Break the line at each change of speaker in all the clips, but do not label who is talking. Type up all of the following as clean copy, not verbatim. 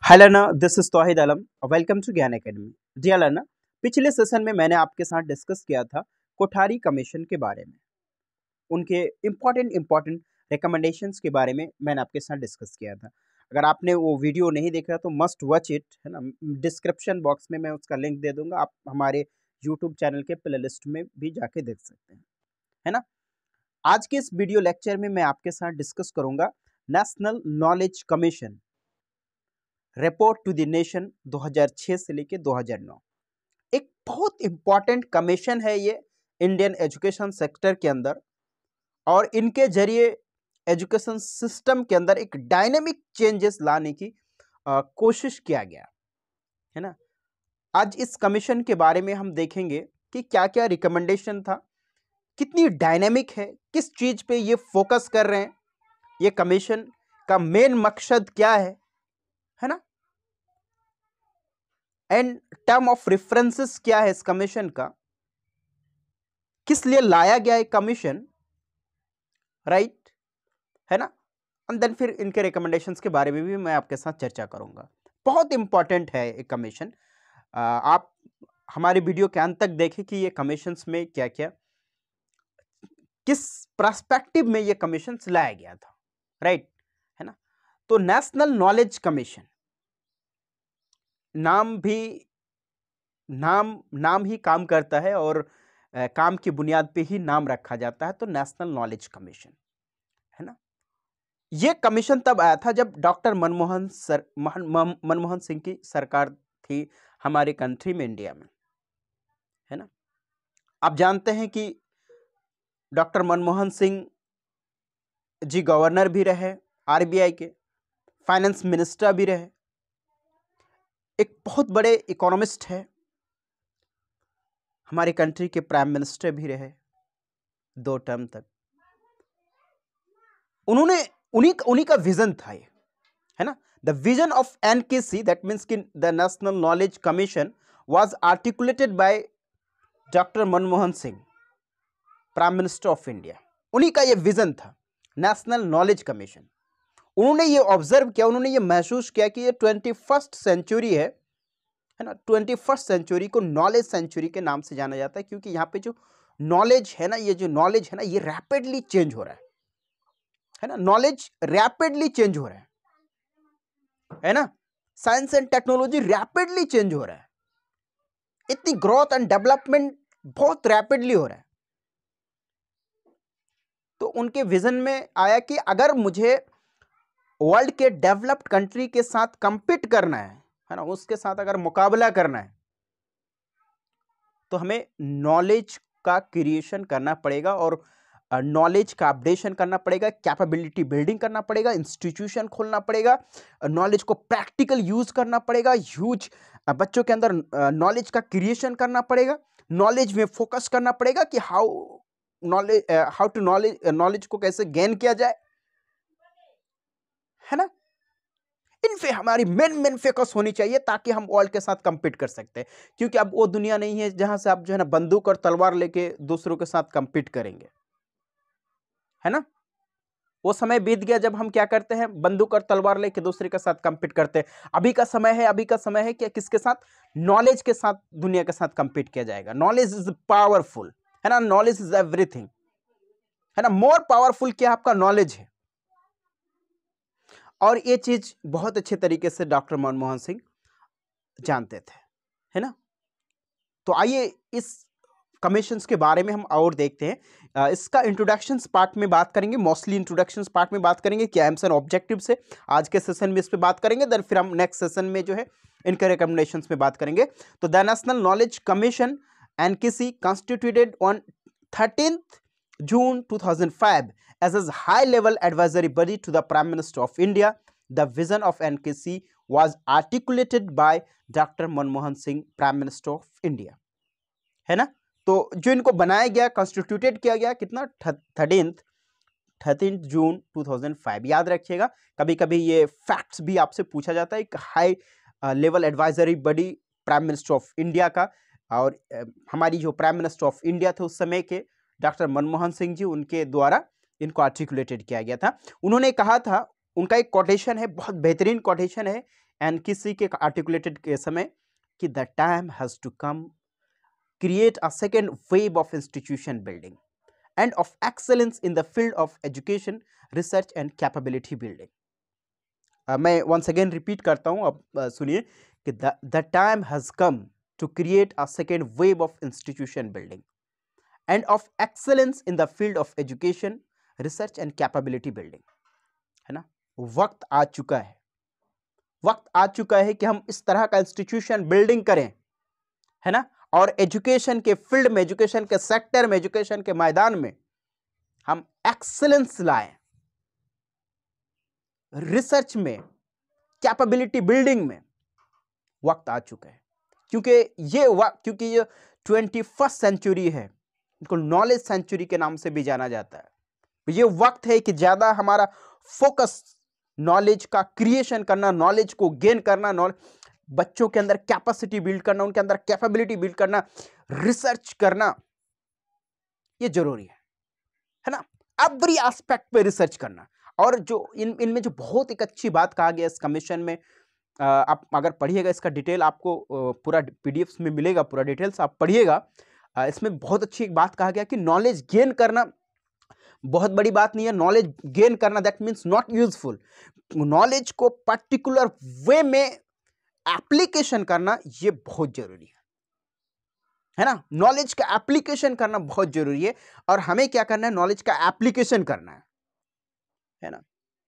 Hi learner, this is Tauheed Alam. Welcome to Gyan Academy. Dear learner, पिछले session में मैंने आपके साथ डिस्कस किया था कोठारी कमीशन के बारे में, उनके इम्पॉर्टेंट रिकमेंडेशंस के बारे में मैंने आपके साथ डिस्कस किया था। अगर आपने वो वीडियो नहीं देखा तो मस्ट वॉच इट, है ना। डिस्क्रिप्शन बॉक्स में मैं उसका लिंक दे दूंगा, आप हमारे यूट्यूब चैनल के प्ले लिस्ट में भी जाके देख सकते हैं, है ना। आज के इस वीडियो लेक्चर में मैं आपके साथ डिस्कस करूंगा national knowledge commission report to the nation 2006 से लेके 2009। एक बहुत इंपॉर्टेंट कमीशन है ये इंडियन एजुकेशन सेक्टर के अंदर, और इनके जरिए एजुकेशन सिस्टम के अंदर एक डायनेमिक चेंजेस लाने की कोशिश किया गया, है ना। आज इस कमीशन के बारे में हम देखेंगे कि क्या क्या रिकमेंडेशन था, कितनी डायनेमिक है, किस चीज पे ये फोकस कर रहे हैं, ये कमीशन का मेन मकसद क्या है ना। एंड टर्म ऑफ रेफरेंसेस क्या है इस कमीशन का, किस लिए लाया गया है कमीशन, राइट, है ना। एंड देन फिर इनके रिकमेंडेशंस के बारे में भी मैं आपके साथ चर्चा करूंगा। बहुत इंपॉर्टेंट है ये कमीशन। आप हमारे वीडियो के अंत तक देखें कि ये कमीशंस में क्या क्या, किस पर्सपेक्टिव में ये कमीशन लाया गया था, राइट, है ना। तो नेशनल नॉलेज कमीशन, नाम ही काम करता है, और काम की बुनियाद पे ही नाम रखा जाता है। तो नेशनल नॉलेज कमीशन, है ना। ये कमीशन तब आया था जब डॉक्टर मनमोहन सिंह की सरकार थी हमारे कंट्री में, इंडिया में, है ना। आप जानते हैं कि डॉक्टर मनमोहन सिंह जी गवर्नर भी रहे आरबीआई के, फाइनेंस मिनिस्टर भी रहे, एक बहुत बड़े इकोनॉमिस्ट है, हमारी कंट्री के प्राइम मिनिस्टर भी रहे 2 टर्म तक। उन्होंने उन्हीं का विजन था ये, है ना। The vision of NKC, that means कि the National knowledge Commission was articulated by doctor Manmohan Singh, prime minister of India. उन्हीं का ये विजन था नेशनल नॉलेज कमीशन। उन्होंने ये ऑब्जर्व किया, उन्होंने ये महसूस किया कि ये 21st सेंचुरी है ना। 21st सेंचुरी को नॉलेज सेंचुरी के नाम से जाना जाता है, क्योंकि यहाँ पे जो नॉलेज है ना, ये जो नॉलेज है ना, ये रैपिडली चेंज हो रहा है ना। नॉलेज रैपिडली चेंज हो रहा है ना। Science and technology rapidly change हो रहा है, इतनी ग्रोथ एंड डेवलपमेंट बहुत रैपिडली हो रहा है। तो उनके विजन में आया कि अगर मुझे वर्ल्ड के डेवलप्ड कंट्री के साथ कंपीट करना है ना, उसके साथ अगर मुकाबला करना है, तो हमें नॉलेज का क्रिएशन करना पड़ेगा, और नॉलेज का अपडेशन करना पड़ेगा, कैपेबिलिटी बिल्डिंग करना पड़ेगा, इंस्टीट्यूशन खोलना पड़ेगा, नॉलेज को प्रैक्टिकल यूज करना पड़ेगा, ह्यूज बच्चों के अंदर नॉलेज का क्रिएशन करना पड़ेगा, नॉलेज में फोकस करना पड़ेगा कि हाउ टू नॉलेज को कैसे गेन किया जाए, है ना। इन पे हमारी मेन फोकस होनी चाहिए, ताकि हम वर्ल्ड के साथ कंपीट कर सकते हैं। क्योंकि अब वो दुनिया नहीं है जहां से आप जो है ना बंदूक और तलवार लेके दूसरों के साथ कंपीट करेंगे, है ना। वो समय बीत गया जब हम क्या करते हैं, बंदूक और तलवार लेके दूसरे के साथ कंपीट करते हैं। अभी का समय है कि किसके साथ, नॉलेज के साथ दुनिया के साथ कंपीट किया जाएगा। नॉलेज इज पावरफुल, है ना। नॉलेज इज एवरीथिंग, है ना। मोर पावरफुल क्या आपका नॉलेज है, और ये चीज बहुत अच्छे तरीके से डॉक्टर मनमोहन सिंह जानते थे, है ना। तो आइए इस कमीशंस के बारे में हम और देखते हैं। इसका इंट्रोडक्शंस पार्ट में बात करेंगे, मोस्टली इंट्रोडक्शंस पार्ट में बात करेंगे क्या एम्स एंड ऑब्जेक्टिव से, आज के सेशन में इस पे बात करेंगे। देन फिर हम नेक्स्ट सेशन में जो है इनके रिकमेंडेशंस में बात करेंगे। तो the National knowledge commission NKC constituted on 13th June 2005 as a high-level advisory body to the Prime Minister of India. The vision of NKC was articulated by Dr. Manmohan Singh, Prime Minister of India, है ना। तो जो इनको बनाया गया, constituted किया गया कितना, 13 जून 2005। याद रखिएगा, कभी कभी ये फैक्ट्स भी आपसे पूछा जाता है। एक high level advisory body prime minister of India का, और हमारी जो प्राइम मिनिस्टर ऑफ इंडिया थे उस समय के डॉक्टर मनमोहन सिंह जी, उनके द्वारा इनको आर्टिकुलेटेड किया गया था। उन्होंने कहा था, उनका एक कोटेशन है, बहुत बेहतरीन कोटेशन है, एनकेसी के आर्टिकुलेटेड के समय कि the time has to come create a second wave of institution building and of excellence in the field of education, research and capability building. मैं वंस अगेन रिपीट करता हूँ, अब सुनिए कि the time has come to create a second wave of institution building and of excellence in the field of education, research and capability building. है ना, वक्त आ चुका है, वक्त आ चुका है कि हम इस तरह का इंस्टीट्यूशन बिल्डिंग करें, है ना, और एजुकेशन के फील्ड में, एजुकेशन के सेक्टर में, एजुकेशन के मैदान में हम एक्सेलेंस लाएं, रिसर्च में, कैपेबिलिटी बिल्डिंग में वक्त आ चुका है। क्योंकि ये 21st सेंचुरी है, इनको नॉलेज सेंचुरी के नाम से भी जाना जाता है। ये वक्त है कि ज्यादा हमारा फोकस नॉलेज का क्रिएशन करना, नॉलेज को गेन करना, बच्चों के अंदर कैपेसिटी बिल्ड करना, उनके अंदर कैपेबिलिटी बिल्ड करना, रिसर्च करना, ये जरूरी है ना, एवरी एस्पेक्ट पे रिसर्च करना। और जो इनमें जो बहुत एक अच्छी बात कहा गया इस कमीशन में, आप अगर पढ़िएगा इसका डिटेल आपको पूरा पीडीएफ में मिलेगा, पूरा डिटेल्स आप पढ़िएगा। इसमें बहुत अच्छी एक बात कहा गया कि नॉलेज गेन करना बहुत बड़ी बात नहीं है। नॉलेज गेन करना that means not useful, knowledge को पर्टिकुलर वे में एप्लीकेशन करना ये बहुत जरूरी है ना। नॉलेज का एप्लीकेशन करना बहुत जरूरी है, और हमें क्या करना है, नॉलेज का एप्लीकेशन करना है ना।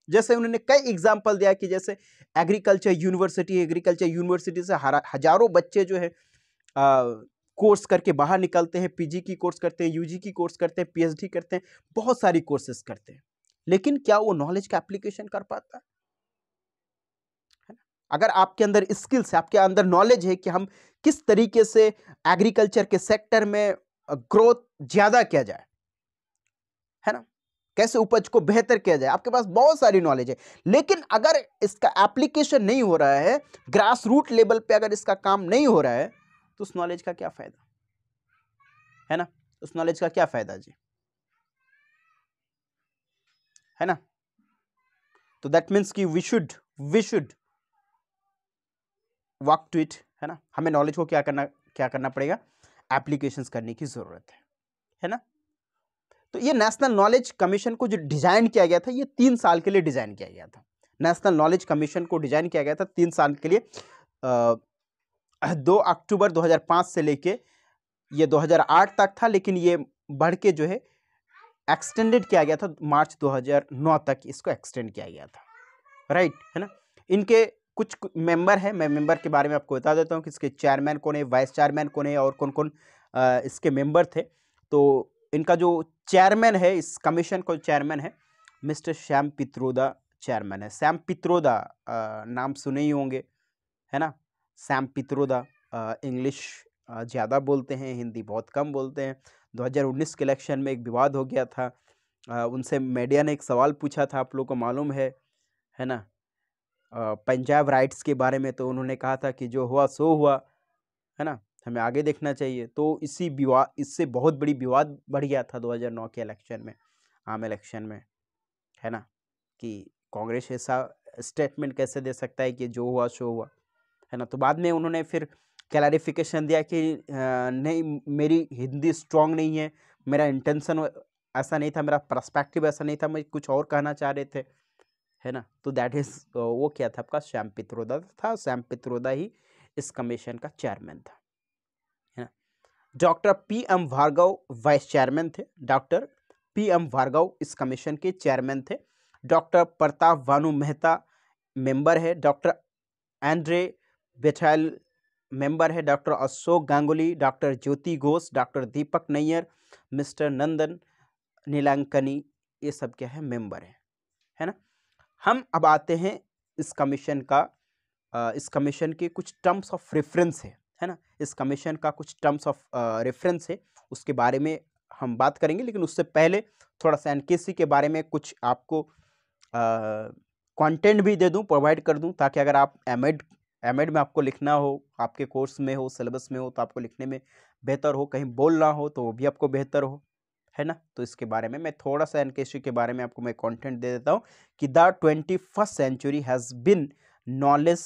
जैसे उन्होंने कई एग्जाम्पल दिया कि जैसे एग्रीकल्चर यूनिवर्सिटी से हजारों बच्चे जो है कोर्स करके बाहर निकलते हैं, पीजी की कोर्स करते हैं, यूजी की कोर्स करते हैं, पीएचडी करते हैं, बहुत सारी कोर्सेज करते हैं, लेकिन क्या वो नॉलेज का एप्लीकेशन कर पाता है ना। अगर आपके अंदर स्किल्स है, आपके अंदर नॉलेज है कि हम किस तरीके से एग्रीकल्चर के सेक्टर में ग्रोथ ज्यादा किया जाए, है ना, कैसे उपज को बेहतर किया जाए, आपके पास बहुत सारी नॉलेज है, लेकिन अगर इसका एप्लीकेशन नहीं हो रहा है, ग्रास रूट लेवल पे अगर इसका काम नहीं हो रहा है, तो उस नॉलेज का क्या फायदा, है ना, उस नॉलेज का क्या फायदा जी, है ना। तो दैट मीन्स कि we should work to it, है ना। हमें नॉलेज को क्या करना पड़ेगा, एप्लीकेशंस करने की जरूरत है ना। तो ये नेशनल नॉलेज कमीशन को जो डिजाइन किया गया था, ये 3 साल के लिए डिजाइन किया गया था। नेशनल नॉलेज कमीशन को डिजाइन किया गया था 3 साल के लिए, 2 अक्टूबर 2005 से लेके ये 2008 तक था, लेकिन ये बढ़ के जो है एक्सटेंडेड किया गया था, मार्च 2009 तक इसको एक्सटेंड किया गया था, राइट, है ना। इनके कुछ मेंबर है, मैं मेंबर के बारे में आपको बता देता हूँ कि इसके चेयरमैन कौन है, वाइस चेयरमैन कौन है, और कौन कौन इसके मेंबर थे। तो इनका जो चेयरमैन है, इस कमीशन को चेयरमैन है मिस्टर श्याम पित्रोदा, चेयरमैन है। श्याम पित्रोदा नाम सुने ही होंगे, है ना। श्याम पित्रोदा इंग्लिश ज़्यादा बोलते हैं, हिंदी बहुत कम बोलते हैं। 2019 के इलेक्शन में एक विवाद हो गया था, उनसे मीडिया ने एक सवाल पूछा था, आप लोगों को मालूम है ना, पंजाब राइट्स के बारे में। तो उन्होंने कहा था कि जो हुआ सो हुआ, है ना, हमें आगे देखना चाहिए। तो इससे बहुत बड़ी विवाद बढ़ गया था 2009 के इलेक्शन में, आम इलेक्शन में, है ना, कि कांग्रेस ऐसा स्टेटमेंट कैसे दे सकता है कि जो हुआ सो हुआ, है ना। तो बाद में उन्होंने फिर क्लैरिफिकेशन दिया कि नहीं, मेरी हिंदी स्ट्रांग नहीं है, मेरा इंटेंशन ऐसा नहीं था, मेरा पर्सपेक्टिव ऐसा नहीं था, मैं कुछ और कहना चाह रहे थे, है ना। तो दैट इज वो क्या था, आपका श्याम पित्रोदा था। श्याम पित्रोदा ही इस कमीशन का चेयरमैन था, है ना। Doctor PM Bhargava vice chairman थे, डॉक्टर PM भार्गव इस कमीशन के चेयरमैन थे। डॉक्टर प्रताप भानु मेहता मेंबर है, डॉक्टर एंड्रे बेथेल मेंबर है, doctor Ashok Ganguly, doctor Jyoti Ghosh, doctor Deepak Nayyar, mister Nandan Nilekani, ये सब क्या है, मेंबर है ना। हम अब आते हैं इस कमीशन के कुछ टर्म्स ऑफ रेफरेंस है ना। इस कमीशन का कुछ टर्म्स ऑफ रेफरेंस है, उसके बारे में हम बात करेंगे, लेकिन उससे पहले थोड़ा सा एनकेसी के बारे में कुछ आपको कंटेंट भी दे दूं, प्रोवाइड कर दूं, ताकि अगर आप एमएड में आपको लिखना हो, आपके कोर्स में हो, सिलेबस में हो, तो आपको लिखने में बेहतर हो, कहीं बोलना हो तो वो भी आपको बेहतर हो, है ना। तो इसके बारे में मैं थोड़ा सा एनकेसी के बारे में आपको मैं कंटेंट दे देता हूँ कि the 21st century has been knowledge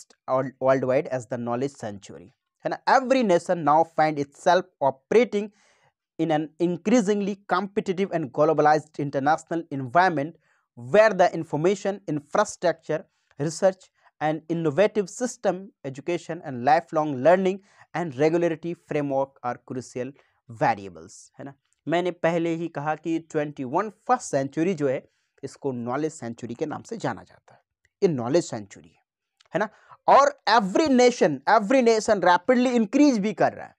worldwide as the knowledge century, है ना. Every nation now find itself operating in an increasingly competitive and globalized international environment where the information infrastructure, research and innovative system, education and lifelong learning and regulatory framework are crucial variables, है ना. मैंने पहले ही कहा कि 21st century जो है इसको knowledge century के नाम से जाना जाता है. ये नॉलेज सेंचुरी है ना. और एवरी नेशन रैपिडली इंक्रीज भी कर रहा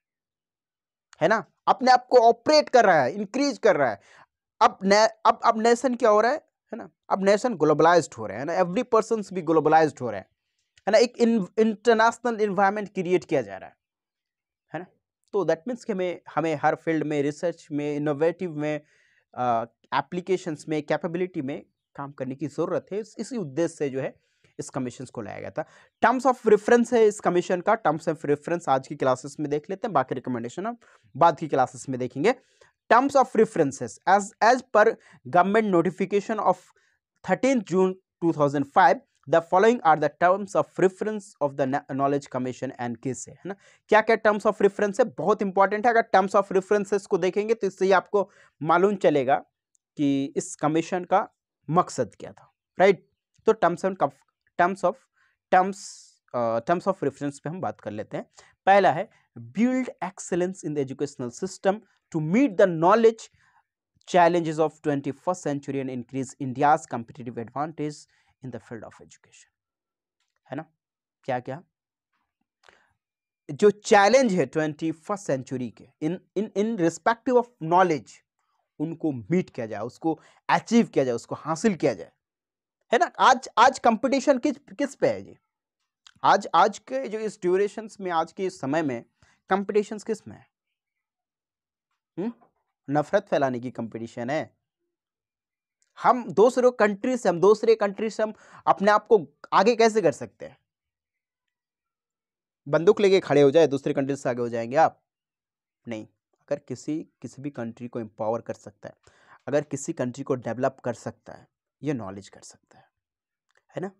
है ना, अपने आप को ऑपरेट कर रहा है, इंक्रीज कर रहा है. अब नेशन क्या हो रहा है ना, अब नेशन ग्लोबलाइज्ड हो रहे हैं ना, एवरी पर्सन भी ग्लोबलाइज्ड हो रहे हैं, है ना. एक इंटरनेशनल इन्वायरमेंट क्रिएट किया जा रहा है ना. तो दैट मीन्स कि हमें हर फील्ड में, रिसर्च में, इनोवेटिव में, एप्लीकेशंस में, कैपेबिलिटी में काम करने की ज़रूरत है. इसी उद्देश्य से जो है इस कमीशन को लाया गया था. टर्म्स ऑफ रेफरेंस है इस कमीशन का. टर्म्स ऑफ रेफरेंस आज की क्लासेस में देख लेते हैं, बाकी रिकमेंडेशन हम बाद की क्लासेस में देखेंगे. Terms of references as per government notification of 13 June 2005 the following are the terms of reference of the knowledge commission and case है ना. क्या क्या टर्म्स ऑफ रेफरेंस है, बहुत इंपॉर्टेंट है. अगर टर्म्स ऑफ रेफरेंसेस को देखेंगे तो इससे आपको मालूम चलेगा कि इस कमीशन का मकसद क्या था, राइट. तो टर्म्स ऑफ रेफरेंस पे हम बात कर लेते हैं. पहला है build excellence in the educational system to meet the knowledge challenges of 21st century and increase India's competitive advantage in the field of education, है ना. क्या क्या जो चैलेंज है 21st सेंचुरी के इन रिस्पेक्टिव ऑफ नॉलेज, उनको meet किया जाए, उसको अचीव किया जाए, उसको हासिल किया जाए, है ना. आज कंपटीशन किस पे है जी. आज के जो इस ड्यूरेशंस में, आज के इस समय में कंपटीशन किस में है? नफरत फैलाने की कंपटीशन है. हम दूसरे कंट्री से हम अपने आप को आगे कैसे कर सकते हैं? बंदूक लेके खड़े हो जाए, दूसरे कंट्री से आगे हो जाएंगे आप? नहीं. अगर किसी भी कंट्री को एम्पावर कर सकता है, अगर किसी कंट्री को डेवलप कर सकता है, ये नॉलेज कर सकता है ना.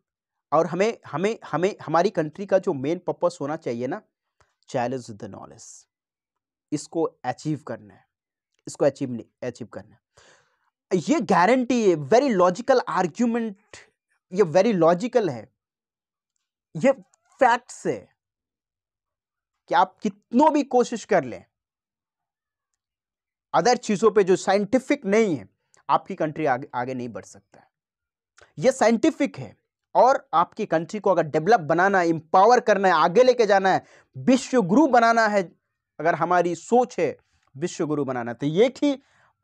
और हमें हमारी कंट्री का जो मेन पर्पस होना चाहिए ना, चैलेंज द नॉलेज, इसको अचीव करना है, इसको अचीव करना है. ये गारंटी है, वेरी लॉजिकल आर्ग्यूमेंट, ये वेरी लॉजिकल है, ये फैक्ट्स है कि आप कितनों भी कोशिश कर लें, अदर चीजों पे जो साइंटिफिक नहीं है, आपकी कंट्री आगे नहीं बढ़ सकता है. ये साइंटिफिक है. और आपकी कंट्री को अगर डेवलप बनाना है, इंपावर करना है, आगे लेके जाना है, विश्व गुरु बनाना है, अगर हमारी सोच है विश्व गुरु बनाना, तो ये ही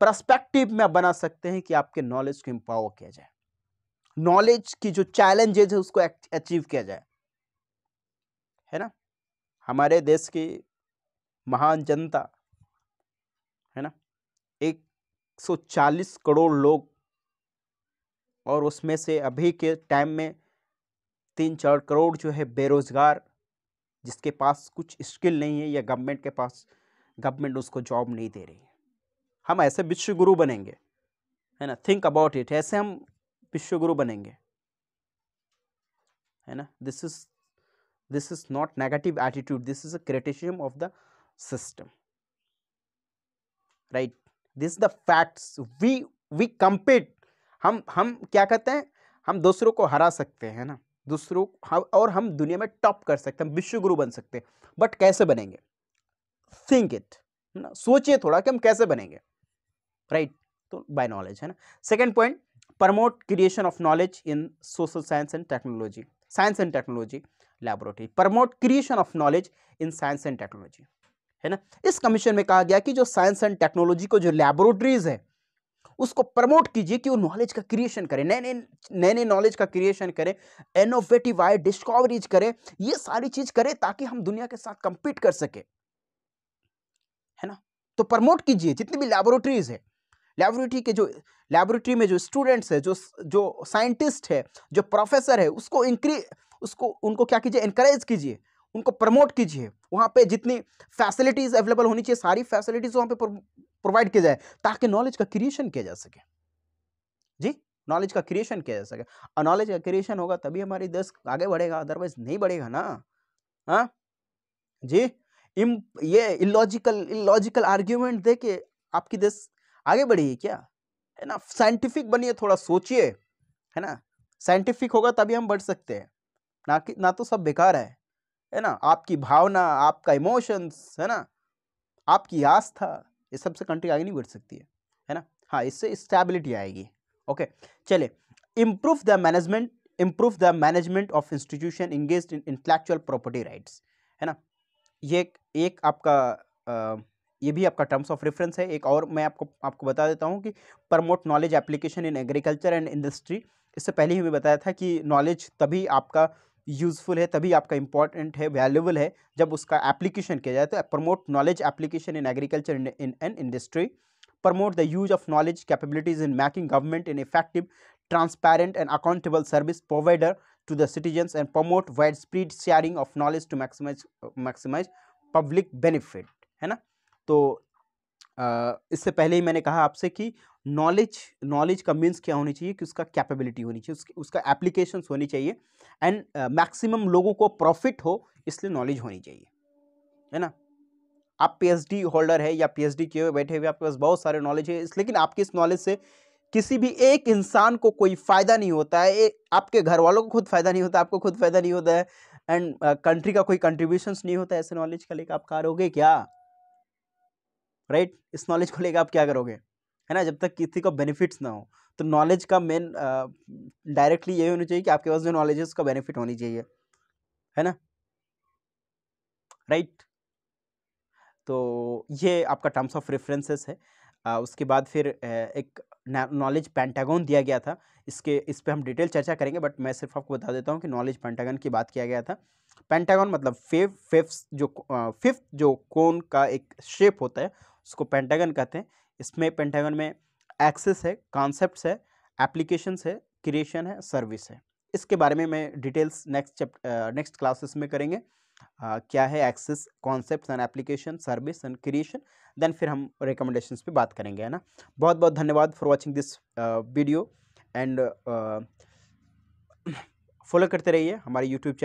पर्सपेक्टिव में बना सकते हैं कि आपके नॉलेज को इंपावर किया जाए, नॉलेज की जो चैलेंजेस है उसको अचीव किया जाए, है ना. हमारे देश की महान जनता, है ना, 140 करोड़ लोग, और उसमें से अभी के टाइम में 3-4 करोड़ जो है बेरोजगार, जिसके पास कुछ स्किल नहीं है, या गवर्नमेंट उसको जॉब नहीं दे रही है. हम ऐसे विश्व गुरु बनेंगे, है ना. थिंक अबाउट इट, ऐसे हम विश्व गुरु बनेंगे, है ना. This is not negative attitude, this is a criticism of the system, right. This the facts. We compete, हम क्या कहते हैं, हम दूसरों को हरा सकते हैं ना, और हम दुनिया में टॉप कर सकते हैं, हम विश्व गुरु बन सकते हैं. बट कैसे बनेंगे? थिंक इट ना, सोचिए थोड़ा कि हम कैसे बनेंगे, राइट. तो बाय नॉलेज, है ना. Second point, promote creation of knowledge in social science and technology laboratory. Promote creation of knowledge in science and technology, है ना. इस कमीशन में कहा गया कि जो साइंस एंड टेक्नोलॉजी को जो लैबोरेटरीज है उसको प्रमोट कीजिए कि वो नॉलेज का क्रिएशन करें, नए नॉलेज का क्रिएशन करें, इनोवेटिव आए, डिस्कवरीज करें, ये सारी चीज करें ताकि हम दुनिया के साथ कंपीट कर सके, है ना. तो प्रमोट कीजिए जितनी भी लैबोरेटरीज है, लैबोरेटरी में जो स्टूडेंट्स है, जो साइंटिस्ट है, जो प्रोफेसर है, उनको क्या कीजिए, एनकरेज कीजिए, उनको प्रमोट कीजिए. वहां पे जितनी फैसिलिटीज अवेलेबल होनी चाहिए, सारी फैसिलिटीज वहां पे प्रोवाइड किया जाए ताकि नॉलेज का क्रिएशन किया जा सके जी. नॉलेज का क्रिएशन किया जा सके, और नॉलेज का क्रिएशन होगा तभी हमारी देश आगे बढ़ेगा, अदरवाइज नहीं बढ़ेगा ना। हाँ जी, ये इलॉजिकल आर्ग्यूमेंट दे के आपकी देश आगे बढ़ेगी क्या? है ना, साइंटिफिक बनिए, थोड़ा सोचिए, है ना, साइंटिफिक होगा तभी हम बढ़ सकते हैं, ना तो सब बेकार है ना। आपकी भावना, आपका इमोशंस, है ना, आपकी आस्था, ये सबसे कंट्री आगे नहीं बढ़ सकती है ना। हाँ, इससे स्टेबिलिटी आएगी। ओके, चलिए, improve the management of institution engaged in intellectual property rights, है ना। ये एक आपका ये भी आपका टर्म्स ऑफ रेफरेंस है। एक और मैं आपको बता देता हूँ कि promote knowledge application in agriculture and industry. इससे पहले ही मैं बताया था कि नॉलेज तभी आपका यूजफुल है, तभी आपका इंपॉर्टेंट है, वैल्यूबल है, जब उसका एप्लीकेशन किया जाए। तो promote knowledge application in agriculture in and industry, promote the use of knowledge capabilities in making government an effective, transparent and accountable service provider to the citizens, and promote widespread sharing of knowledge to maximize public benefit, है ना। तो इससे पहले ही मैंने कहा आपसे कि knowledge का मीन्स क्या होनी चाहिए, कि उसका कैपेबिलिटी होनी चाहिए, उसका एप्लीकेशंस होनी चाहिए, एंड मैक्सिमम लोगों को प्रॉफिट हो, इसलिए नॉलेज होनी चाहिए, है ना। आप पीएचडी होल्डर है या पीएचडी किए हुए बैठे हुए, आपके पास बहुत सारे नॉलेज है, लेकिन आपके इस नॉलेज से किसी भी एक इंसान को कोई फायदा नहीं होता है, आपके घर वालों को खुद फायदा नहीं होता, आपको खुद फायदा नहीं होता है, एंड कंट्री का कोई कंट्रीब्यूशन नहीं होता है, ऐसे नॉलेज का लेकर आप करोगे क्या? राइट, इस नॉलेज को लेकर आप क्या करोगे, है ना, जब तक किसी को बेनिफिट्स ना हो। तो नॉलेज का मेन डायरेक्टली यही होनी चाहिए कि आपके पास जो नॉलेज है उसका बेनिफिट होनी चाहिए, है ना, राइट। तो ये आपका टर्म्स ऑफ रेफरेंसेस है। उसके बाद फिर एक नॉलेज पेंटागन दिया गया था, इस पे हम डिटेल चर्चा करेंगे, बट मैं सिर्फ आपको बता देता हूँ कि नॉलेज पेंटागन की बात किया गया था। पेंटागन मतलब फिफ्थ जो कोन का एक शेप होता है उसको पेंटागन कहते हैं। इसमें पेंटागन में एक्सेस है, कॉन्सेप्ट्स है, एप्लीकेशंस है, क्रिएशन है, सर्विस है। इसके बारे में मैं डिटेल्स नेक्स्ट क्लासेस में करेंगे। क्या है access, concepts and application, service and creation, then फिर हम रिकमेंडेशंस पे बात करेंगे, है ना। बहुत बहुत धन्यवाद for watching this video, and follow करते रहिए हमारे यूट्यूब चैनल।